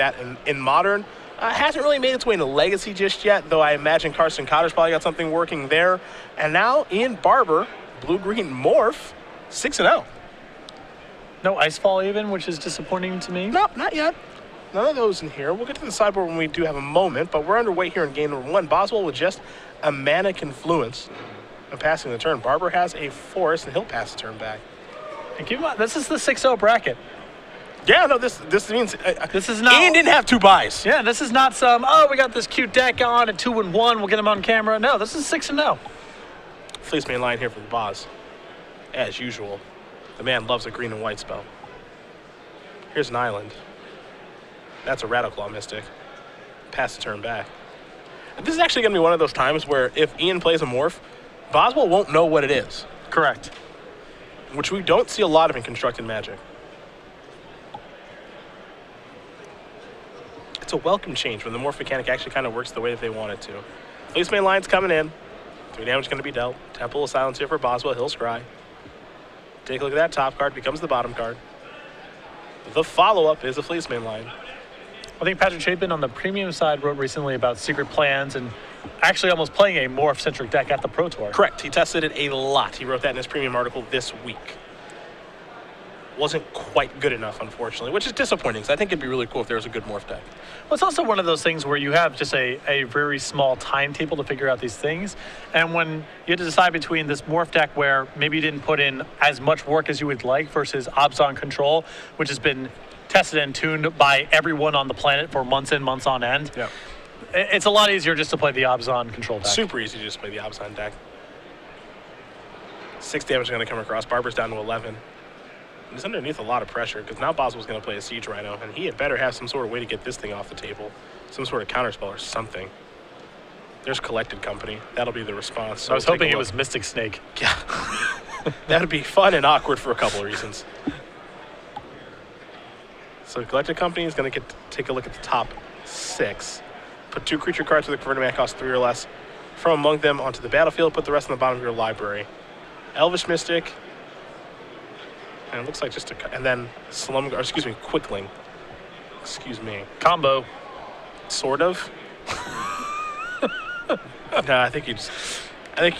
that in Modern. Hasn't really made its way into Legacy just yet, though I imagine Carson Cotter's probably got something working there. And now Ian Barber, blue-green morph, 6-0. No Icefall even, which is disappointing to me. No, not yet. None of those in here. We'll get to the sideboard when we do have a moment, but we're underway here in game number 1. Boswell with just a Mana Confluence and passing the turn. Barber has a Forest, and he'll pass the turn back. And keep in mind, this is the 6-0 bracket. Yeah, no, this means this is not. Ian didn't have 2 buys. Yeah, this is not some. Oh, we got this cute deck on at 2-1. We'll get him on camera. No, this is 6-0. Fleece main line here for the boss, as usual. The man loves a green and white spell. Here's an island. That's a Rattleclaw Mystic. Pass the turn back. And this is actually going to be one of those times where if Ian plays a morph, Boswell won't know what it is. Correct. Which we don't see a lot of in Constructed Magic. It's a welcome change when the morph mechanic actually kind of works the way that they want it to. Fleece main line's coming in. 3 damage going to be dealt. Temple of Silence here for Boswell. He'll scry. Take a look at that top card. Becomes the bottom card. The follow-up is a Fleece main line. I think Patrick Chapin on the premium side wrote recently about secret plans and actually almost playing a morph-centric deck at the Pro Tour. Correct. He tested it a lot. He wrote that in his premium article this week. Wasn't quite good enough, unfortunately, which is disappointing because I think it'd be really cool if there was a good morph deck. Well, it's also one of those things where you have just a very small timetable to figure out these things. And when you have to decide between this morph deck where maybe you didn't put in as much work as you would like versus Abzan Control, which has been tested and tuned by everyone on the planet for months and months on end. Yeah. It's a lot easier just to play the Abzan Control deck. Super easy to just play the Abzan deck. 6 damage is going to come across. Barber's down to 11. He's underneath a lot of pressure because now Boswell's going to play a Siege Rhino, and he had better have some sort of way to get this thing off the table. Some sort of counterspell or something. There's Collected Company. That'll be the response. So I was hoping it was Mystic Snake. Yeah. That'd be fun and awkward for a couple of reasons. So Collected Company is going to take a look at the top 6. Put 2 creature cards with a converted mana cost 3 or less from among them onto the battlefield. Put the rest on the bottom of your library. Elvish Mystic. And it looks like just a... And then Quickling. Excuse me. Combo. Sort of. No, I think you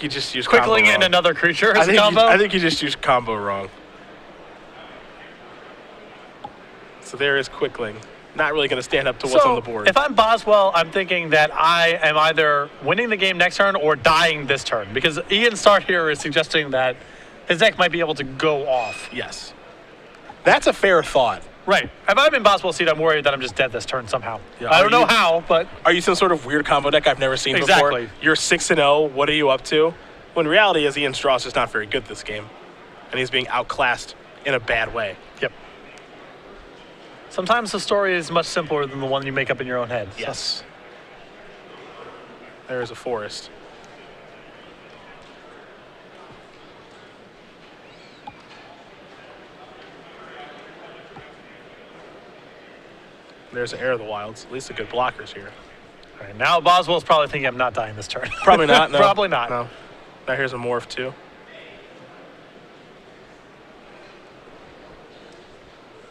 just used Quickling combo in wrong. another creature as a combo? I think you just used combo wrong. So there is Quickling. Not really going to stand up to what's on the board. If I'm Boswell, I'm thinking that I am either winning the game next turn or dying this turn. Because Ian's start here is suggesting that his deck might be able to go off. Yes. That's a fair thought. Right. If I'm in Boswell's seat, I'm worried that I'm just dead this turn somehow. Yeah, I don't know how, but... Are you some sort of weird combo deck I've never seen Exactly. before? You're 6-0. What are you up to? When reality is Ian Strauss is not very good this game. And he's being outclassed in a bad way. Yep. Sometimes the story is much simpler than the one you make up in your own head. Yes. So. There's a Forest. There's an Heir of the Wilds. At least the good blockers here. All right, now Boswell's probably thinking I'm not dying this turn. Probably not. No. Probably not. No. Now here's a Morph too.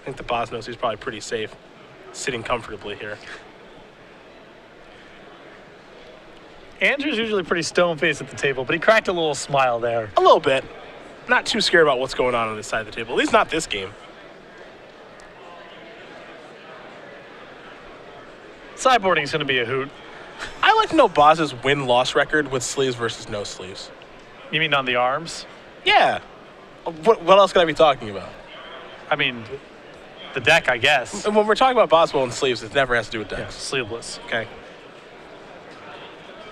I think the boss knows he's probably pretty safe, sitting comfortably here. Andrew's usually pretty stone-faced at the table, but he cracked a little smile there. A little bit. Not too scared about what's going on this side of the table. At least not this game. Sideboarding is going to be a hoot. I like to know Boz's win-loss record with sleeves versus no sleeves. You mean on the arms? Yeah. What else could I be talking about? I mean, the deck, I guess. And when we're talking about Boswell and sleeves, it never has to do with decks. Yeah, sleeveless. Okay.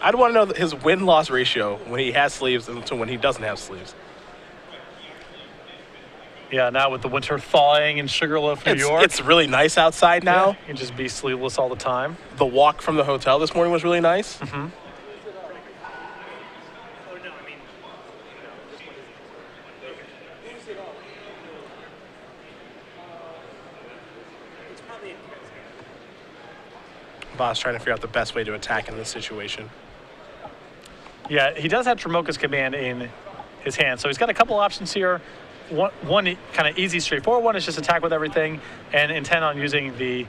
I'd want to know his win-loss ratio when he has sleeves and to when he doesn't have sleeves. Yeah, now with the winter thawing in Sugarloaf, New York. It's really nice outside now. Yeah, you can just be sleeveless all the time. The walk from the hotel this morning was really nice. Mm-hmm. Boss trying to figure out the best way to attack in this situation. Yeah, he does have Tremoka's Command in his hand, so he's got a couple options here. One kind of easy, straightforward one is just attack with everything and intend on using the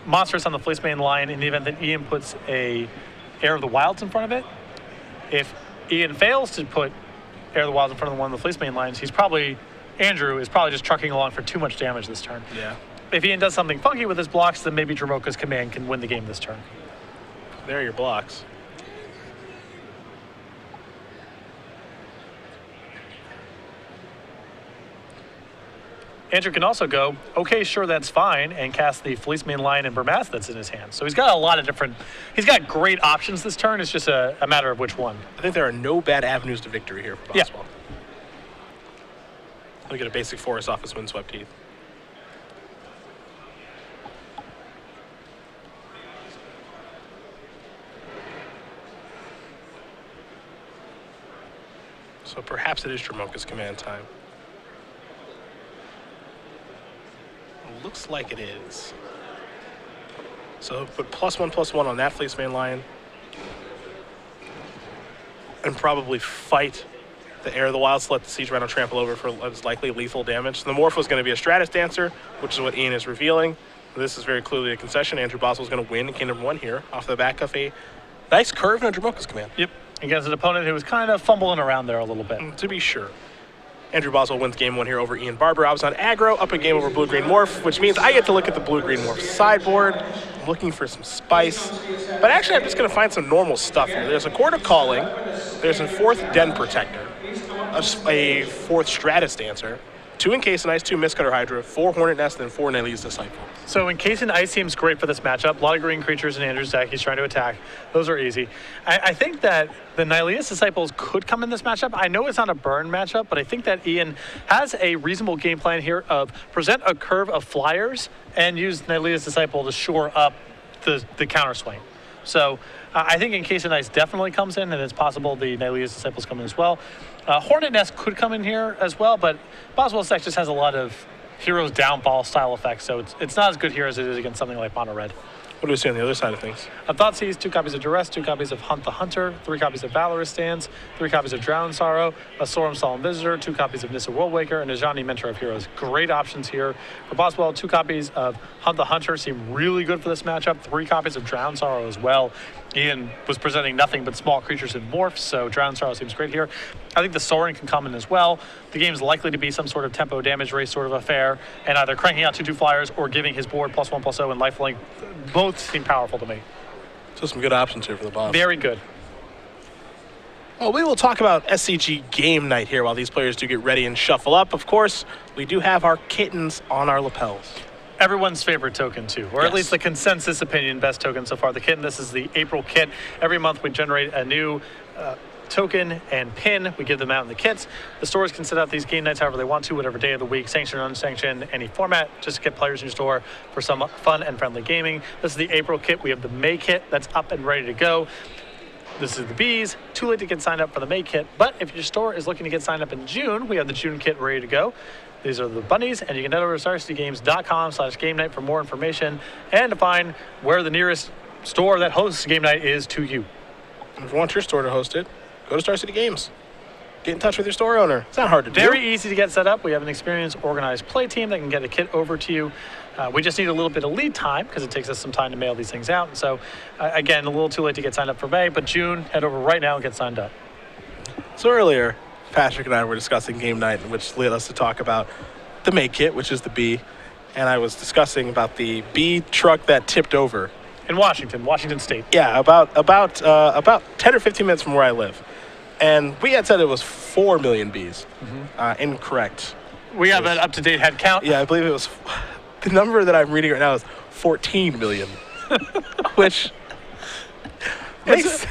monsters on the Fleece main line in the event that Ian puts a Heir of the Wilds in front of it. If Ian fails to put Heir of the Wilds in front of one of the Fleece main lines, Andrew is probably just trucking along for too much damage this turn. Yeah. If Ian does something funky with his blocks, then maybe Dromoka's command can win the game this turn. There are your blocks. Andrew can also go, okay, sure, that's fine, and cast the Fleece main line and Burmass that's in his hand. So he's got a lot of he's got great options this turn. It's just a matter of which one. I think there are no bad avenues to victory here for Boswell. He'll get a basic forest off his Windswept Heath. So perhaps it is Dromoka's command time. Looks like it is. So put +1/+1 on that Fleece main line. And probably fight the Heir of the Wilds to let the Siege Rhino trample over for what's likely lethal damage. The Morph was going to be a Stratus Dancer, which is what Ian is revealing. This is very clearly a concession. Andrew Boswell is going to win Kingdom 1 here off the back of a nice curve in Dromoka's command. Yep. Against an opponent who was kind of fumbling around there a little bit. To be sure. Andrew Boswell wins game 1 here over Ian Barber. I was on aggro, up a game over Blue-Green Morph, which means I get to look at the Blue-Green Morph sideboard. I'm looking for some spice. But actually, I'm just going to find some normal stuff here. There's a Court of Calling. There's a 4th Den Protector. A 4th Stratus Dancer. 2 Encased in Ice, 2 Mistcutter Hydra, 4 Hornet Nest, and 4 Naylee's Disciple. So Encased in Ice seems great for this matchup. A lot of green creatures in Andrew's deck. He's trying to attack. Those are easy. I think that the Naylee's Disciples could come in this matchup. I know it's not a burn matchup, but I think that Ian has a reasonable game plan here of present a curve of flyers and use Naylee's Disciple to shore up the counter swing. So I think Encased in Ice definitely comes in, and it's possible the Naylee's Disciples come in as well. Hornet Nest could come in here as well, but Boswell's deck just has a lot of Heroes Downfall style effects, so it's not as good here as it is against something like Mono Red. What do we see on the other side of things? A Thoughtseize, 2 copies of Duress, 2 copies of Hunt the Hunter, 3 copies of Valorous Stands, 3 copies of Drowned Sorrow, a Sorum Solemn Visitor, 2 copies of Nissa Worldwaker, and a Ajani Mentor of Heroes. Great options here for Boswell. 2 copies of Hunt the Hunter seem really good for this matchup. 3 copies of Drowned Sorrow as well. Ian was presenting nothing but small creatures and morphs, so Drowned Sorrow seems great here. I think the Soaring can come in as well. The game's likely to be some sort of tempo damage race sort of affair, and either cranking out 2/2 flyers or giving his board +1/+0 and lifelink. Both seem powerful to me. So some good options here for the boss. Very good. Well, we will talk about SCG game night here while these players do get ready and shuffle up. Of course, we do have our kittens on our lapels. Everyone's favorite token too, or at least the consensus opinion best token so far. The kitten, this is the April kit. Every month we generate a new token and pin. We give them out in the kits. The stores can set up these game nights however they want to, whatever day of the week, sanctioned or unsanctioned, any format, just to get players in your store for some fun and friendly gaming. This is the April kit. We have the May kit that's up and ready to go. This is the bees. Too late to get signed up for the May kit, but if your store is looking to get signed up in June, we have the June kit ready to go. These are the bunnies, and you can head over to StarCityGames.com/game night for more information and to find where the nearest store that hosts game night is to you. If you want your store to host it, go to Star City Games. Get in touch with your store owner. It's not hard to do. Very easy to get set up. We have an experienced, organized play team that can get a kit over to you. We just need a little bit of lead time because it takes us some time to mail these things out. And so, again, a little too late to get signed up for May, but June, head over right now and get signed up. So earlier, Patrick and I were discussing game night, which led us to talk about the May kit, which is the bee, and I was discussing about the bee truck that tipped over. In Washington State. Yeah, about 10 or 15 minutes from where I live. And we had said it was 4 million bees. Incorrect. We have an up-to-date head count. Yeah, I believe it was, the number that I'm reading right now is 14 million, which makes...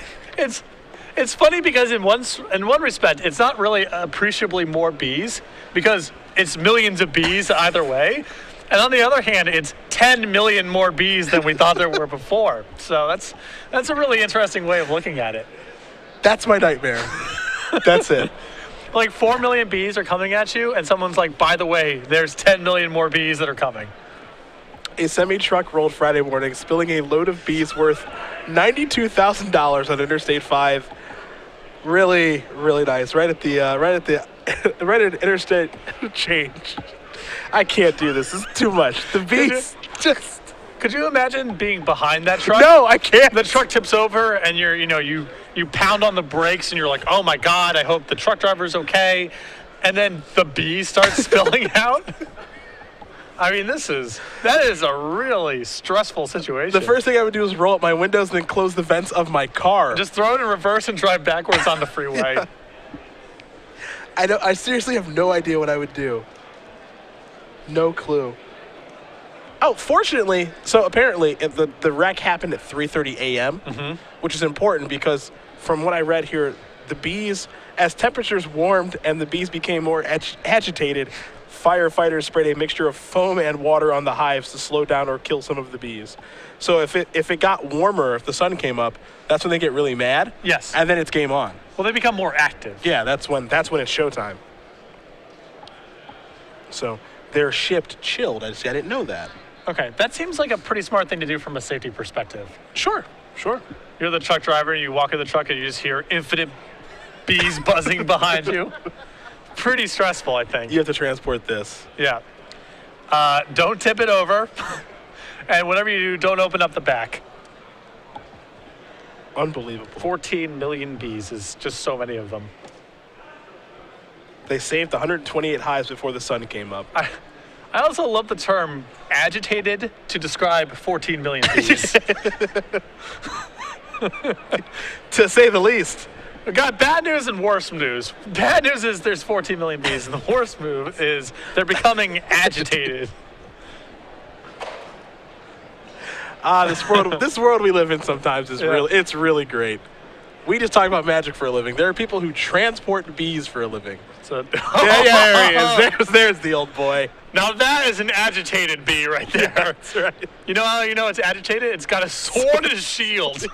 It's funny because in one respect, it's not really appreciably more bees because it's millions of bees either way. And on the other hand, it's 10 million more bees than we thought there were before. So that's a really interesting way of looking at it. That's my nightmare. That's it. Like 4 million bees are coming at you, and someone's like, by the way, there's 10 million more bees that are coming. A semi-truck rolled Friday morning, spilling a load of bees worth $92,000 on Interstate 5. Really, really nice. Right at Interstate Change. I can't do this. This is too much. The bees just... Could you imagine being behind that truck? No, I can't. The truck tips over and you pound on the brakes and you're like, oh my God, I hope the truck driver's okay. And then the bees start spilling out. I mean, that is a really stressful situation. The first thing I would do is roll up my windows and then close the vents of my car. Just throw it in reverse and drive backwards on the freeway. Yeah. I seriously have no idea what I would do. No clue. Oh, fortunately, so apparently the wreck happened at 3:30 a.m., which is important because from what I read here, the bees, as temperatures warmed and the bees became more agitated, firefighters sprayed a mixture of foam and water on the hives to slow down or kill some of the bees. So if it got warmer, if the sun came up, that's when they get really mad. Yes. And then it's game on. Well, they become more active. Yeah, that's when it's showtime. So they're shipped chilled. I didn't know that. Okay, that seems like a pretty smart thing to do from a safety perspective. Sure. You're the truck driver, and you walk in the truck, and you just hear infinite bees buzzing behind you. Pretty stressful, I think. You have to transport this. Yeah. Don't tip it over. And whatever you do, don't open up the back. Unbelievable. 14 million bees is just so many of them. They saved 128 hives before the sun came up. I also love the term agitated to describe 14 million bees. To say the least. We got bad news and worse news. Bad news is there's 14 million bees, and the worst move is they're becoming agitated. This world we live in sometimes is it's really great. We just talk about magic for a living. There are people who transport bees for a living. So, Yeah, there he is. There's the old boy. now that is an agitated bee right there. Yeah, that's right. You know how you know it's agitated? It's got a sword and a shield.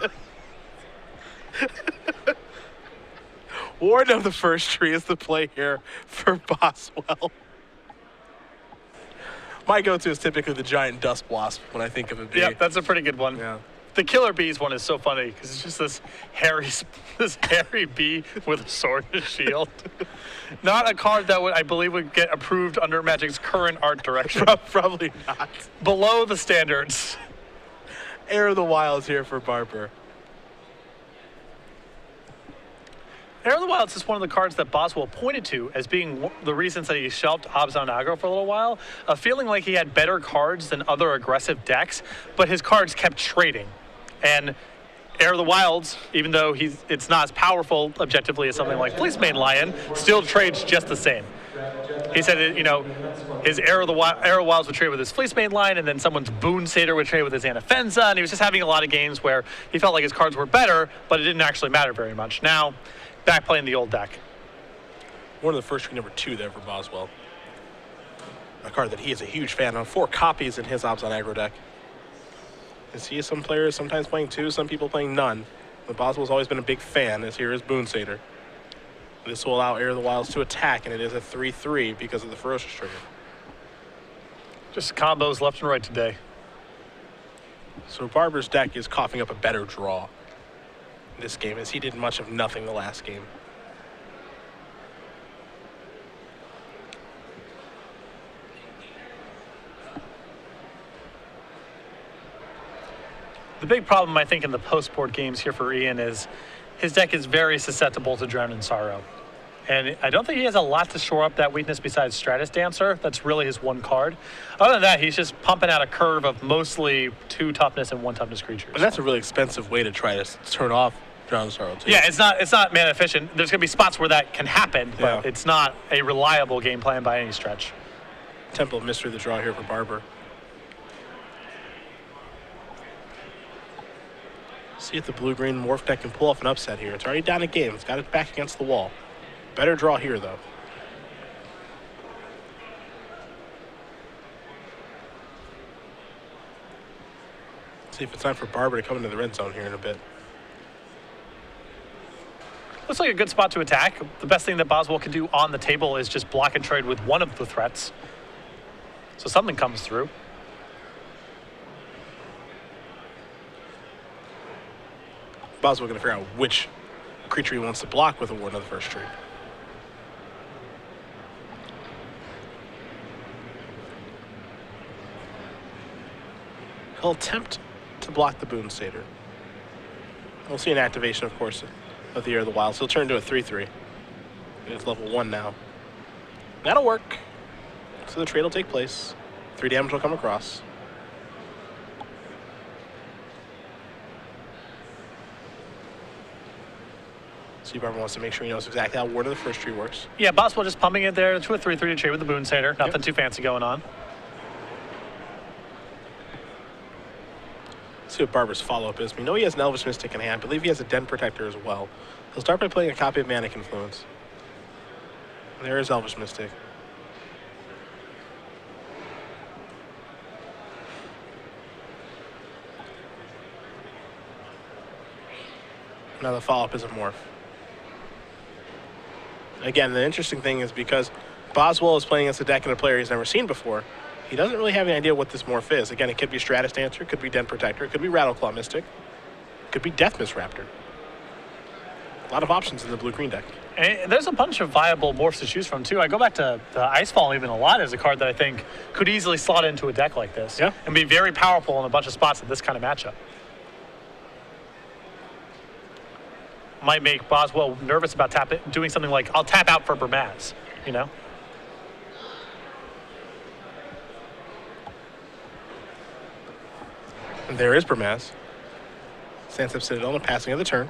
Warden of the First Tree is the play here for Boswell. My go-to is typically the giant dust wasp when I think of a bee. Yep, that's a pretty good one. Yeah. The killer bees one is so funny because it's just this hairy bee with a sword and a shield. Not a card that I believe would get approved under Magic's current art direction. Probably not. Below the standards. Heir of the Wilds here for Barber. Heir of the Wilds is one of the cards that Boswell pointed to as being the reasons that he shelved Abzan Aggro for a little while, feeling like he had better cards than other aggressive decks, but his cards kept trading. And Heir of the Wilds, even though it's not as powerful objectively as something like Fleece Mane Lion, still trades just the same. He said, his Heir of Wilds would trade with his Fleece Mane Lion, and then someone's Boon Satyr would trade with his Anafenza, and he was just having a lot of games where he felt like his cards were better, but it didn't actually matter very much. Now, back playing the old deck. One of the first number 2 there for Boswell. A card that he is a huge fan of. 4 copies in his Abzan Aggro deck. You see some players sometimes playing 2, some people playing none. But Boswell's always been a big fan, as here is Boon Satyr. This will allow Heir of the Wilds to attack, and it is a 3/3 because of the Ferocious trigger. Just combos left and right today. So Barber's deck is coughing up a better draw this game, as he did much of nothing the last game. The big problem, I think, in the post-board games here for Ian is his deck is very susceptible to Drown in Sorrow. And I don't think he has a lot to shore up that weakness besides Stratus Dancer. That's really his one card. Other than that, he's just pumping out a curve of mostly 2 toughness and 1 toughness creatures. And that's a really expensive way to try to turn off Drown in Sorrow, too. Yeah, it's not mana efficient. There's going to be spots where that can happen, but it's not a reliable game plan by any stretch. Temple of Mystery, the draw here for Barber. See if the blue-green morph deck can pull off an upset here. It's already down a game. It's got it back against the wall. Better draw here, though. See if it's time for Barber to come into the red zone here in a bit. Looks like a good spot to attack. The best thing that Boswell can do on the table is just block and trade with one of the threats. So something comes through. Boswell going to figure out which creature he wants to block with a Warden of the First Tree. will attempt to block the Boon Satyr. We'll see an activation, of course, of the Heir of the Wild. So he'll turn into a 3/3. It's level 1 now. That'll work. So the trade will take place. 3 damage will come across. See, Barber wants to make sure he knows exactly how Ward of the First Tree works. Yeah, Boswell just pumping it there to a 3/3 to trade with the Boon Satyr. Nothing too fancy going on. Let's see what Barber's follow-up is. We know he has an Elvish Mystic in hand. I believe he has a Den Protector as well. He'll start by playing a copy of Manic Influence. There is Elvish Mystic. Now the follow-up is a Morph. Again, the interesting thing is because Boswell is playing against a deck and a player he's never seen before, he doesn't really have any idea what this morph is. Again, it could be Stratus Dancer, it could be Den Protector, it could be Rattleclaw Mystic, it could be Death Mist Raptor. A lot of options in the blue-green deck. And there's a bunch of viable morphs to choose from, too. I go back to the Icefall even a lot as a card that I think could easily slot into a deck like this. Yeah. And be very powerful in a bunch of spots in this kind of matchup. Might make Boswell nervous about doing something like, I'll tap out for Burmaz, you know? And there is Burmaz. Sandsep Citadel and passing of the turn.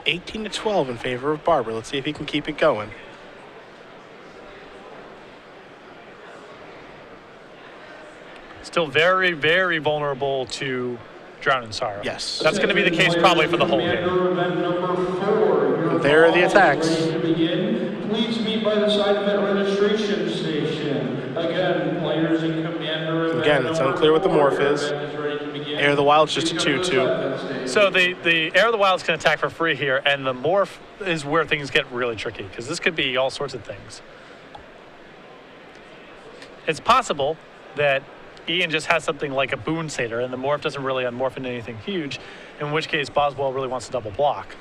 $18-12 in favor of Barber. Let's see if he can keep it going. Still very, very vulnerable to Drown in Sorrow. Yes. That's going to be the case probably for the whole game. There are the attacks. Please meet by the side event registration station. Again, players in Commander event. Again, it's unclear what the morph is. Heir of the Wild's just a 2/2. So the Heir of the Wild's going to attack for free here, and the morph is where things get really tricky, because this could be all sorts of things. It's possible that Ian just has something like a Boon Satyr, and the morph doesn't really unmorph into anything huge, in which case Boswell really wants to double block.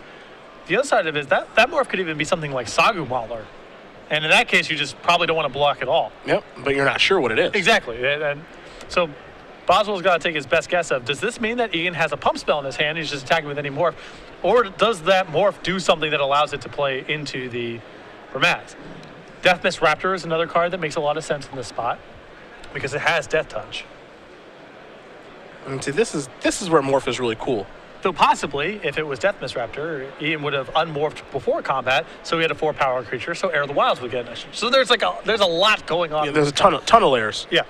The other side of it is that morph could even be something like Sagu Mauler, and in that case, you just probably don't want to block at all. Yep, but you're not sure what it is. Exactly, and so Boswell's got to take his best guess of, does this mean that Ian has a pump spell in his hand, he's just attacking with any morph, or does that morph do something that allows it to play into the Burmaz? Death Mist Raptor is another card that makes a lot of sense in this spot, because it has Death Touch. And see, this is where morph is really cool. Though possibly, if it was Death Mist Raptor, Ian would have unmorphed before combat, so he had a 4-power creature, so Heir of the Wilds would get an issue. So there's a lot going on. Yeah, there's a ton of layers. Yeah.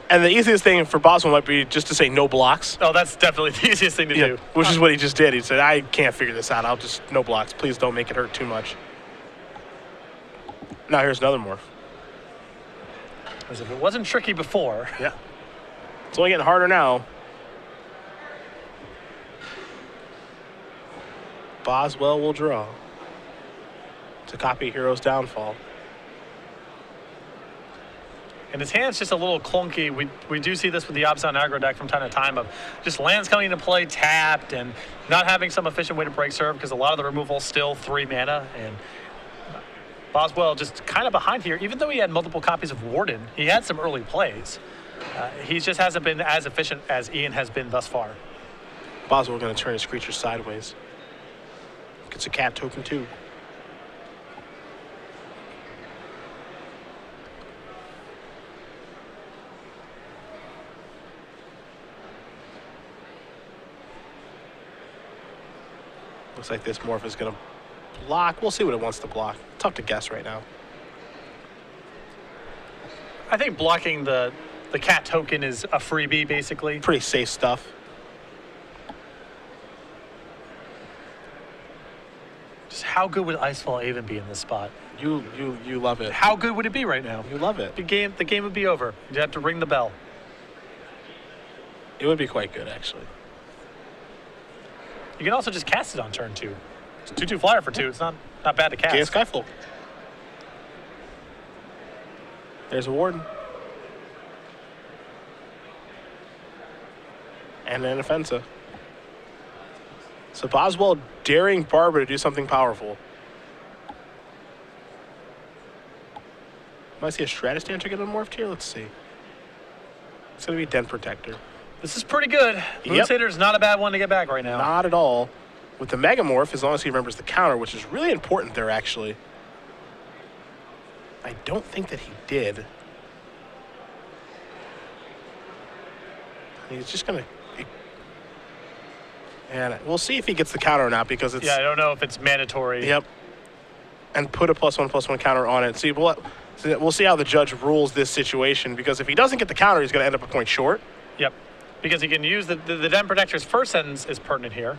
And the easiest thing for Boswell might be just to say no blocks. Oh, that's definitely the easiest thing to do. Which is what he just did. He said, I can't figure this out. I'll just no blocks. Please don't make it hurt too much. Now here's another morph. As if it wasn't tricky before. Yeah. It's only getting harder now. Boswell will draw to copy Hero's Downfall. And his hand's just a little clunky. We do see this with the Abzan aggro deck from time to time of just lands coming into play tapped and not having some efficient way to break serve because a lot of the removal's still 3 mana. And Boswell just kind of behind here. Even though he had multiple copies of Warden, he had some early plays. He just hasn't been as efficient as Ian has been thus far. Boswell going to turn his creature sideways. Gets a cat token too. Looks like this morph is going to block. We'll see what it wants to block. Tough to guess right now. I think blocking the cat token is a freebie, basically. Pretty safe stuff. Just how good would Icefall even be in this spot? You love it. How good would it be right now? You love it. The game would be over. You'd have to ring the bell. It would be quite good, actually. You can also just cast it on turn 2. It's 2/2 flyer for 2. It's not bad to cast. Gaius Skyfall. There's a Warden. And an Offensive. So Boswell daring Barber to do something powerful. Might see a Stratus Dancer get morphed here. Let's see. It's going to be Den Protector. This is pretty good. Moonsaider's not a bad one to get back right now. Not at all. With the Megamorph, as long as he remembers the counter, which is really important there, actually. I don't think that he did. He's just going to... And we'll see if he gets the counter or not, because it's... Yeah, I don't know if it's mandatory. Yep. And put a +1/+1 counter on it. See, we'll see how the judge rules this situation, because if he doesn't get the counter, he's going to end up a point short. Yep. Because he can use the Den Protector's first sentence is pertinent here,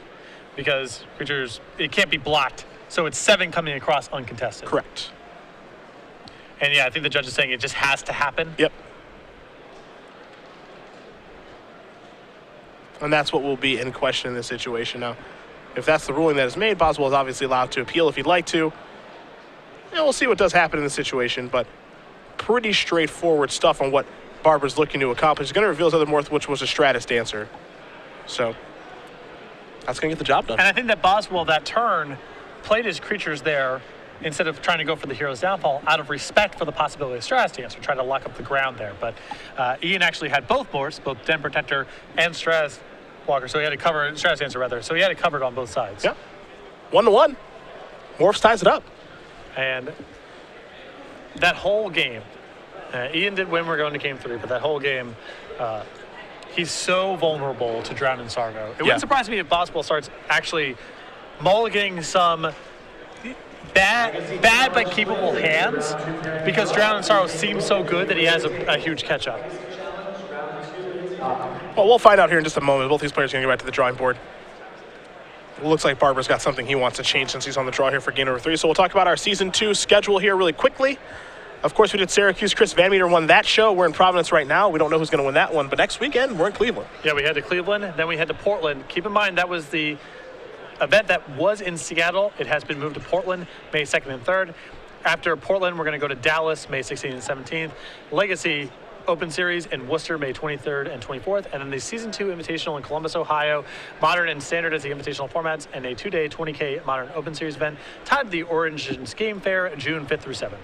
because creatures, it can't be blocked. So it's 7 coming across uncontested. Correct. And yeah, I think the judge is saying it just has to happen. Yep. And that's what will be in question in this situation. Now, if that's the ruling that is made, Boswell is obviously allowed to appeal if he'd like to. And we'll see what does happen in this situation, but pretty straightforward stuff on what Barber's looking to accomplish. He's going to reveal his other morph, which was a Stratus Dancer. So that's going to get the job done. And I think that Boswell, that turn, played his creatures there instead of trying to go for the Hero's Downfall out of respect for the possibility of Stratus Dancer, trying to lock up the ground there. But Ian actually had both morphs, both Den Protector and Stratus Walker, so he had to cover, Stratus Dancer rather, so he had it covered on both sides. Yeah. 1-1. Morphs ties it up. And that whole game, Ian did win, we're going to game 3, but that whole game, he's so vulnerable to Drown and Sargo. It wouldn't surprise me if Boswell starts actually mulliganing some bad but keepable hands, because Drown and Sorrow seems so good that he has a huge catch-up. Well, we'll find out here in just a moment. Both these players are going to get back to the drawing board. It looks like Barber's got something he wants to change since he's on the draw here for game number 3. So we'll talk about our Season 2 schedule here really quickly. Of course, we did Syracuse. Chris Van Meter won that show. We're in Providence right now. We don't know who's going to win that one, but next weekend, we're in Cleveland. Yeah, we head to Cleveland, then we head to Portland. Keep in mind, that was the event that was in Seattle. It has been moved to Portland, May 2nd and 3rd. After Portland, we're going to go to Dallas, May 16th and 17th. Legacy Open Series in Worcester, May 23rd and 24th. And then the Season 2 Invitational in Columbus, Ohio. Modern and Standard as the invitational formats, and a 2-day 20K Modern Open Series event tied to the Origins Game Fair, June 5th through 7th.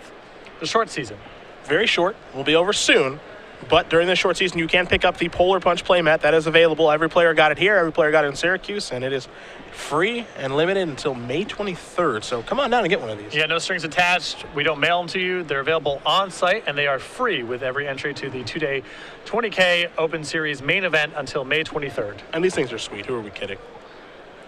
The short season. Very short. Will be over soon. But during the short season, you can pick up the Polar Punch playmat. That is available. Every player got it here. Every player got it in Syracuse. And it is free and limited until May 23rd. So come on down and get one of these. Yeah, no strings attached. We don't mail them to you. They're available on site, and they are free with every entry to the 2-day 20K Open Series main event until May 23rd. And these things are sweet. Who are we kidding?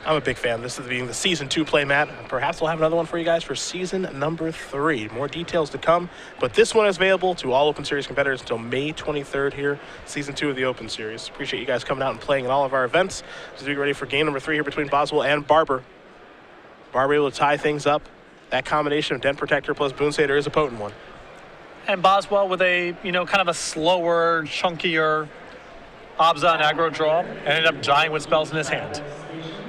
I'm a big fan. This is being the Season 2 playmat. Perhaps we'll have another one for you guys for Season number 3. More details to come. But this one is available to all Open Series competitors until May 23rd here, Season 2 of the Open Series. Appreciate you guys coming out and playing in all of our events. As we get ready for game number 3 here between Boswell and Barber. Barber able to tie things up. That combination of Den Protector plus Boonsader is a potent one. And Boswell with a, kind of a slower, chunkier Abzan aggro draw, ended up dying with spells in his hand.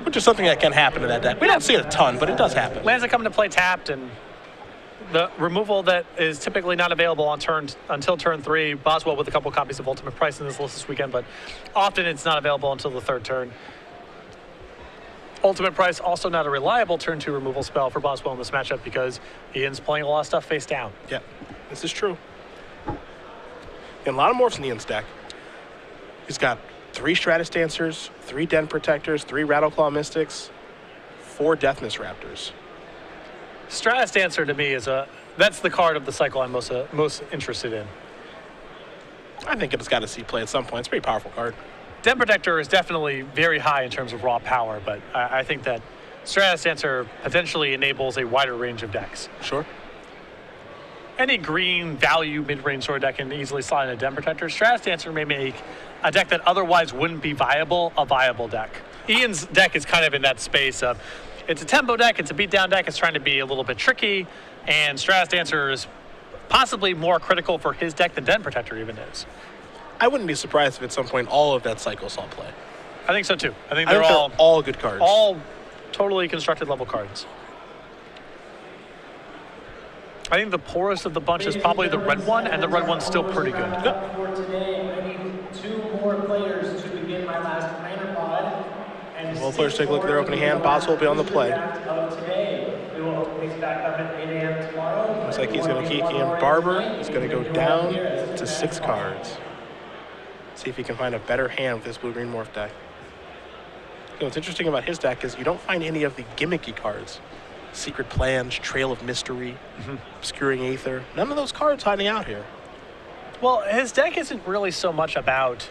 Which is something that can happen in that deck. We don't see it a ton, but it does happen. Lands that come into play tapped, and the removal that is typically not available on until turn 3. Boswell with a couple copies of Ultimate Price in this list this weekend, but often it's not available until the 3rd turn. Ultimate Price also not a reliable turn 2 removal spell for Boswell in this matchup, because Ian's playing a lot of stuff face down. Yeah, this is true. And a lot of morphs in Ian's deck. He's got 3 Stratus Dancers, 3 Den Protectors, 3 Rattleclaw Mystics, 4 Deathmist Raptors. Stratus Dancer to me that's the card of the cycle I'm most interested in. I think it's got to see play at some point. It's a pretty powerful card. Den Protector is definitely very high in terms of raw power, but I think that Stratus Dancer potentially enables a wider range of decks. Sure. Any green value mid-range sword deck can easily slide in a Den Protector. Stratus Dancer may make a deck that otherwise wouldn't be viable a viable deck. Ian's deck is kind of in that space of, it's a tempo deck, it's a beatdown deck, it's trying to be a little bit tricky, and Stratus Dancer is possibly more critical for his deck than Den Protector even is. I wouldn't be surprised if at some point all of that cycle saw play. I think so too. I think they're all good cards. All totally constructed level cards. I think the poorest of the bunch is probably the red one, and the red one's still pretty good. Yep. For today, I need 2 more players to begin my last planner pod. And Well, players take a look at their opening hand. Boswell will be on the play. Today, we will Picks back up at 8 a.m. tomorrow. Looks like he's going to Kiki and Barber. He's going to go down to 6 cards. See if he can find a better hand with this blue-green morph deck. You know, what's interesting about his deck is you don't find any of the gimmicky cards. Secret Plans, Trail of Mystery, Obscuring Aether. None of those cards hiding out here. Well, his deck isn't really so much about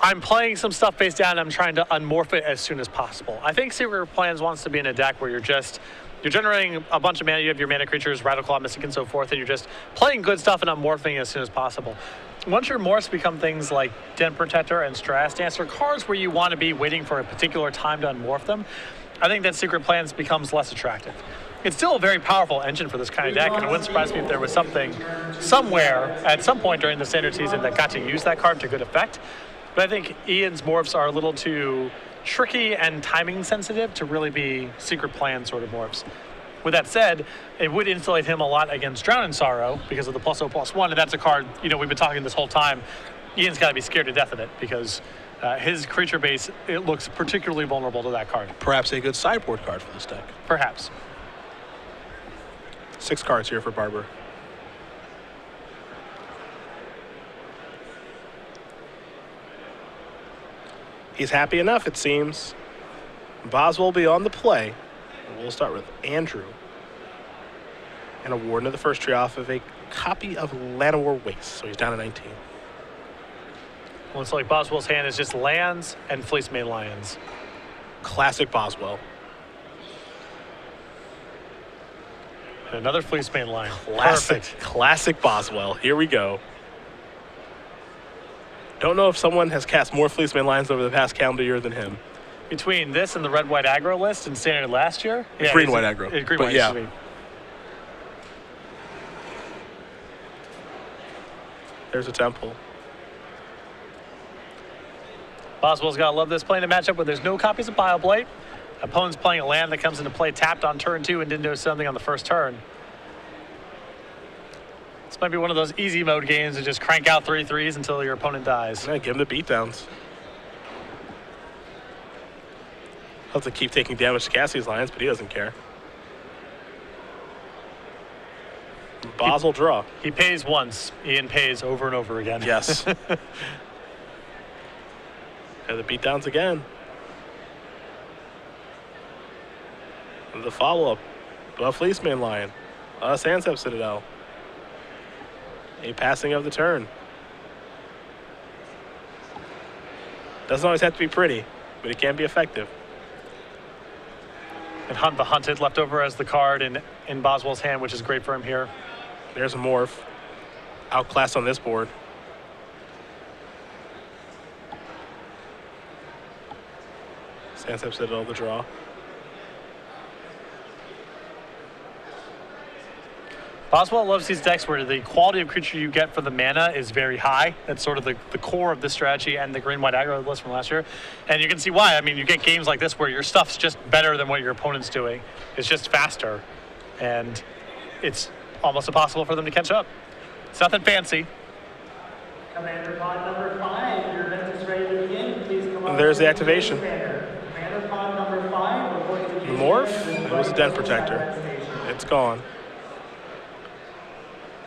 I'm playing some stuff face down and I'm trying to unmorph it as soon as possible. I think Secret Plans wants to be in a deck where you're generating a bunch of mana, you have your mana creatures, Radical Claw, Mystic, and so forth, and you're just playing good stuff and unmorphing as soon as possible. Once your morphs become things like Den Protector and Strass Dancer, cards where you want to be waiting for a particular time to unmorph them, I think that Secret Plans becomes less attractive. It's still a very powerful engine for this kind of deck, and it wouldn't surprise me if there was something somewhere at some point during the standard season that got to use that card to good effect. But I think Ian's morphs are a little too tricky and timing sensitive to really be Secret Plan sort of morphs. With that said, it would insulate him a lot against Drown in Sorrow because of the +0/+1, and that's a card, you know, we've been talking this whole time. Ian's got to be scared to death of it because his creature base, it looks particularly vulnerable to that card. Perhaps a good sideboard card for this deck. Perhaps. 6 cards here for Barber. He's happy enough, it seems. Boswell will be on the play. We'll start with Andrew. And a Warden of the first tree off of a copy of Llanowar Waste. So he's down to 19. Looks like Boswell's hand is just lands and Fleece Mane Lions. Classic Boswell. And another Fleece Mane Lion. Classic, Perfect. classic Boswell. Here we go. Don't know if someone has cast more Fleece Mane Lions over the past calendar year than him. Between this and the red-white aggro list and standard last year? Yeah, Green-white aggro. Green-white, yeah. excuse me. There's a temple. Boswell's got to love this playing a matchup where there's no copies of Bioblade. Opponent's playing a land that comes into play tapped on turn 2 and didn't do something on the first turn. This might be one of those easy mode games that just crank out 3/3s until your opponent dies. Yeah, give him the beatdowns. He'll have to keep taking damage to Cassie's Lions, but he doesn't care. Boswell draw. He pays once. Ian pays over and over again. Yes. Yeah, the beatdowns again. The follow-up. A Fleece Mane Lion. A Sandstep Citadel. A passing of the turn. Doesn't always have to be pretty, but it can be effective. And Hunt the Hunted left over as the card in Boswell's hand, which is great for him here. There's a morph. Outclassed on this board. Sandstep Citadel, the draw. Boswell loves these decks where the quality of creature you get for the mana is very high. That's sort of the core of this strategy and the green-white aggro list from last year. And you can see why. I mean, you get games like this where your stuff's just better than what your opponent's doing. It's just faster. And it's almost impossible for them to catch up. It's nothing fancy. Commander pod number 5, your event is ready to begin. Please come on. There's the activation. Commander pod number 5, reporting to The morph. It was a Den Protector. It's gone.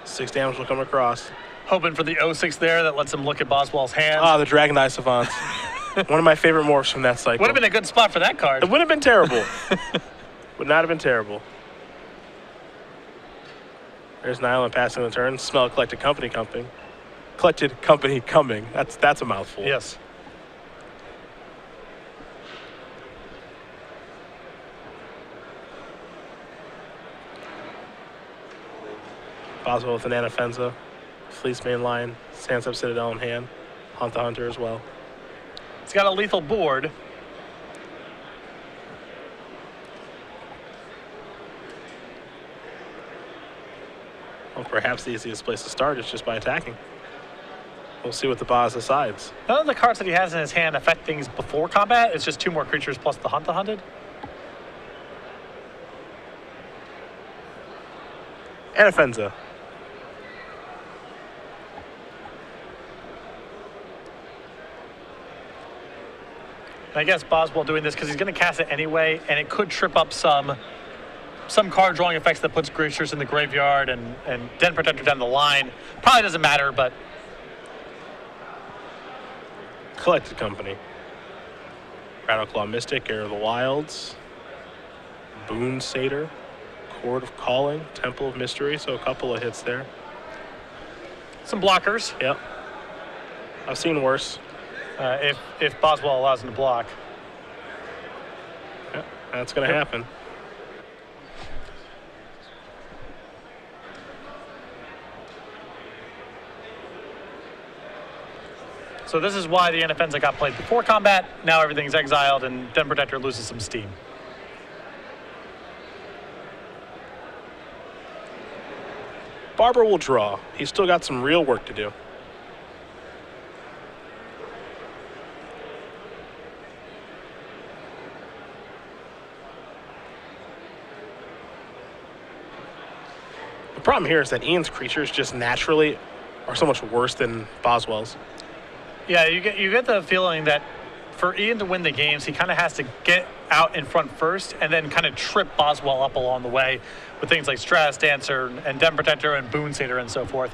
6 damage will come across. Hoping for the 0/6 there that lets him look at Boswell's hands. Ah, the Dragon Eye Savant. One of my favorite morphs from that cycle. Would have been a good spot for that card. It would have been terrible. Would not have been terrible. There's an island passing the turn. Smell Collected Company coming. Collected Company coming. That's a mouthful. Yes. Boswell with an Anafenza, Fleece Mane Lion, Sandstep Citadel in hand, Hunt the Hunter as well. It's got a lethal board. Well, perhaps the easiest place to start is just by attacking. We'll see what the boss decides. None of the cards that he has in his hand affect things before combat. It's just 2 more creatures plus the Hunt the Hunted. Anafenza. And I guess Boswell doing this because he's going to cast it anyway, and it could trip up some some card drawing effects that puts creatures in the graveyard and Den Protector down the line. Probably doesn't matter, but Collected Company. Rattleclaw Mystic, Heir of the Wilds, Boon Satyr, Chord of Calling, Temple of Mystery, so a couple of hits there. some blockers. Yep. I've seen worse. If Boswell allows him to block. Yep, that's going to happen. So this is why the Anafenza got played before combat. Now everything's exiled and Den Protector loses some steam. Barber will draw. He's still got some real work to do. The problem here is that Ian's creatures just naturally are so much worse than Boswell's. Yeah, you get the feeling that for Ian to win the games, he kind of has to get out in front first and then kind of trip Boswell up along the way with things like Stratus Dancer and Den Protector and Boon Satyr and so forth.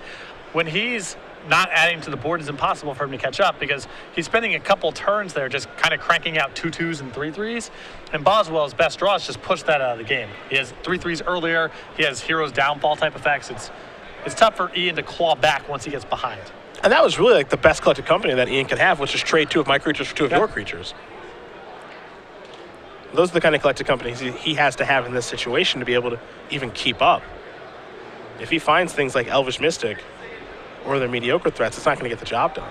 When he's not adding to the board, it's impossible for him to catch up because he's spending a couple turns there just kind of cranking out 2/2s and 3/3s. And Boswell's best draws just push that out of the game. He has 3/3s earlier. He has Hero's Downfall type effects. It's tough for Ian to claw back once he gets behind. And that was really like the best Collected Company that Ian could have, which is trade 2 of my creatures for 2 of your creatures. Those are the kind of Collected Companies he has to have in this situation to be able to even keep up. If he finds things like Elvish Mystic or their mediocre threats, it's not going to get the job done.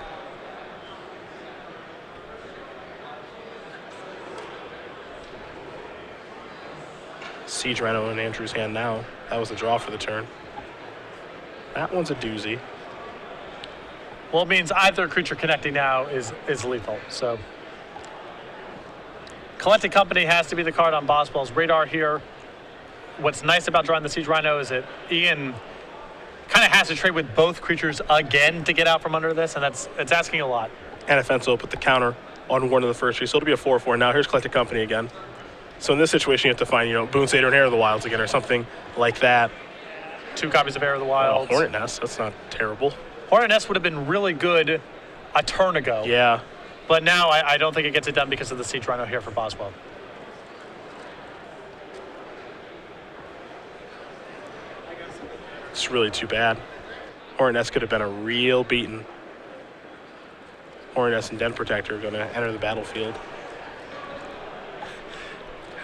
Siege Rhino in Andrew's hand now. That was the draw for the turn. That one's a doozy. Well, it means either creature connecting now is lethal. So Collected Company has to be the card on Boswell's radar here. What's nice about drawing the Siege Rhino is that Ian kind of has to trade with both creatures again to get out from under this, and it's asking a lot. And Anafenza will put the counter on one of the first three, so it'll be a 4/4. Now here's Collected Company again. So in this situation, you have to find, Boon Satyr and Heir of the Wilds again, or something like that. 2 copies of Heir of the Wilds. Hornet Nest, that's not terrible. Hornet Nest would have been really good a turn ago. Yeah. But now I don't think it gets it done because of the Siege Rhino here for Boswell. It's really too bad. Hornet Nest could have been a real beating. Hornet Nest and Den Protector are going to enter the battlefield.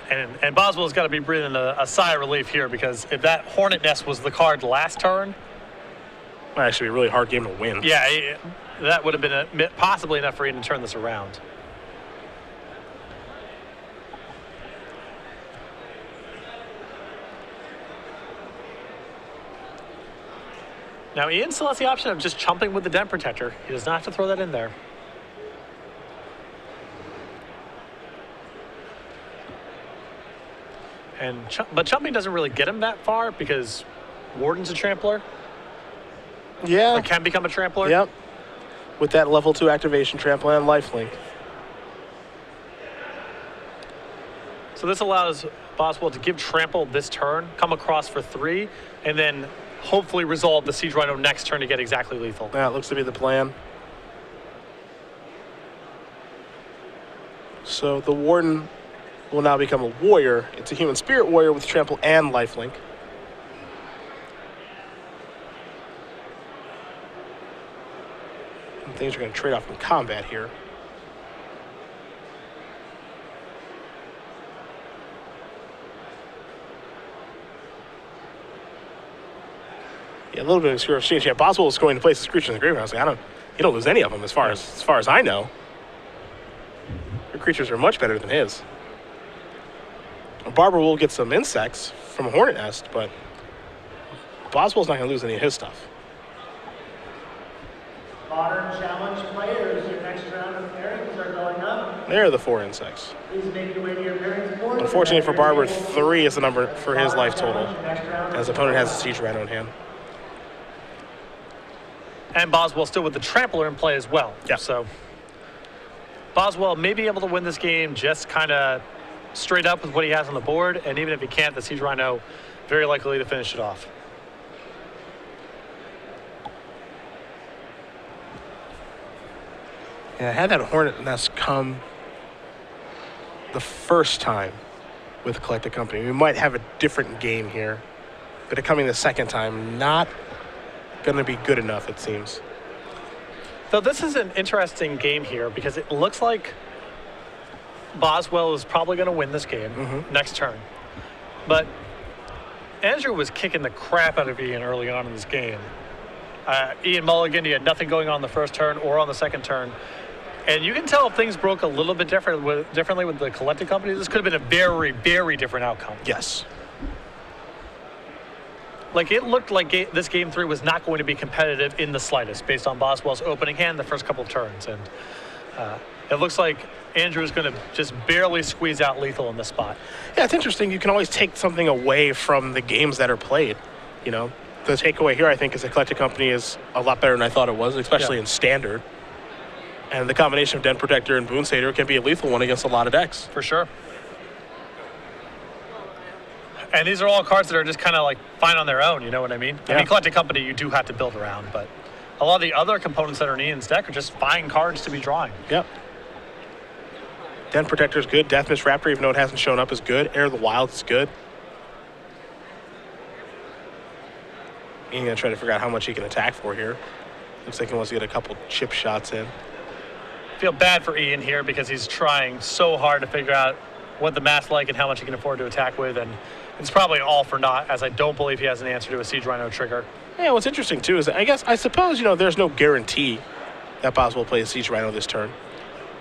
And Boswell's got to be breathing a sigh of relief here because if that Hornet Nest was the card last turn, Might actually be a really hard game to win. yeah, that would have been possibly enough for Ian to turn this around. Now, Ian still has the option of just chumping with the Den Protector. He does not have to throw that in there. But chumping doesn't really get him that far because Warden's a trampler. Yeah. Or can become a trampler. Yep. With that level 2 activation, trample and lifelink. So this allows Boswell to give trample this turn, come across for 3, and then hopefully resolve the Siege Rhino next turn to get exactly lethal. That looks to be the plan. So the Warden will now become a warrior. It's a human spirit warrior with trample and lifelink. And things are going to trade off in combat here. Yeah, a little bit of obscure exchange. Yeah, Boswell is going to place his creature in the graveyard. I was like, you don't lose any of them as far as I know. Your creatures are much better than his. Barber will get some insects from a Hornet Nest, but Boswell's not going to lose any of his stuff. Modern challenge players, your next round of pairings are going up. There are the 4 insects. Please make your way to your pairings board. Unfortunately for Barber, 3 is the number for his life total, as the opponent has a Siege Rhino in hand. And Boswell still with the trampler in play as well. Yeah. So Boswell may be able to win this game just kind of straight up with what he has on the board, and even if he can't, the Siege Rhino very likely to finish it off. Yeah, I had that Hornet Nest come the first time with Collected Company. We might have a different game here, but it coming the second time, not going to be good enough, it seems. So this is an interesting game here because it looks like Boswell is probably going to win this game next turn. But Andrew was kicking the crap out of Ian early on in this game. Ian Mulligan, he had nothing going on the first turn or on the second turn. And you can tell if things broke a little bit differently with the Collected Company. This could have been a very, very different outcome. Yes. Like, it looked like this game 3 was not going to be competitive in the slightest based on Boswell's opening hand the first couple of turns. And it looks like Andrew's going to just barely squeeze out lethal in this spot. Yeah, it's interesting. You can always take something away from the games that are played. You know, the takeaway here, I think, is the Collected Company is a lot better than I thought it was, especially in Standard. And the combination of Den Protector and Boon Satyr can be a lethal one against a lot of decks. For sure. And these are all cards that are just kind of like fine on their own, you know what I mean? Yeah. I mean, Collected Company you do have to build around, but a lot of the other components that are in Ian's deck are just fine cards to be drawing. Yep. Den Protector is good. Deathmiss Raptor, even though it hasn't shown up, is good. Air of the Wild is good. Ian gonna try to figure out how much he can attack for here. Looks like he wants to get a couple chip shots in. Feel bad for Ian here because he's trying so hard to figure out what the math's like and how much he can afford to attack with, and it's probably all for naught, as I don't believe he has an answer to a Siege Rhino trigger. Yeah, what's interesting too is I suppose, you know, there's no guarantee that Boswell plays Siege Rhino this turn.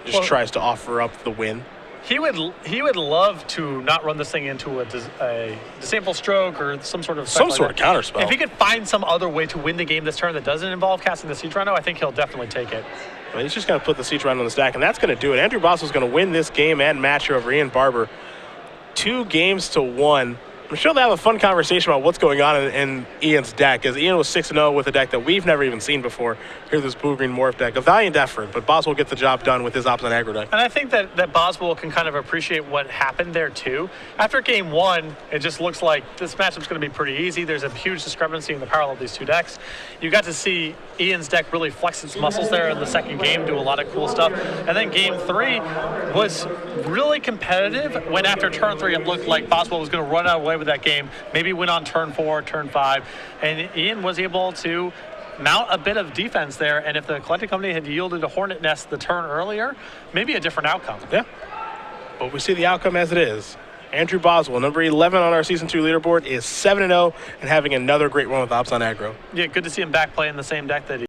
Just tries to offer up the win. He would love to not run this thing into a disable stroke or some sort of counterspell. If he could find some other way to win the game this turn that doesn't involve casting the Siege Rhino, I think he'll definitely take it. Well, he's just going to put the Siege Rhino on the stack, and that's going to do it. Andrew Boswell's going to win this game and match over Ian Barber 2-1. I'm sure they'll have a fun conversation about what's going on in Ian's deck, because Ian was 6-0 with a deck that we've never even seen before. Here's this blue-green morph deck. A valiant effort, but Boswell gets the job done with his Opposite Aggro deck. And I think that Boswell can kind of appreciate what happened there, too. After game 1, it just looks like this matchup's going to be pretty easy. There's a huge discrepancy in the parallel of these two decks. You got to see Ian's deck really flex its muscles there in the second game, do a lot of cool stuff. And then game 3 was really competitive when after turn 3 it looked like Boswell was going to run away with that game, maybe win on turn 4, turn 5, and Ian was able to mount a bit of defense there, and if the Collected Company had yielded a Hornet Nest the turn earlier, maybe a different outcome. Yeah, but we see the outcome as it is. Andrew Boswell, number 11 on our Season 2 leaderboard, is 7-0 and having another great run with Ops on Aggro. Yeah, good to see him back playing the same deck that he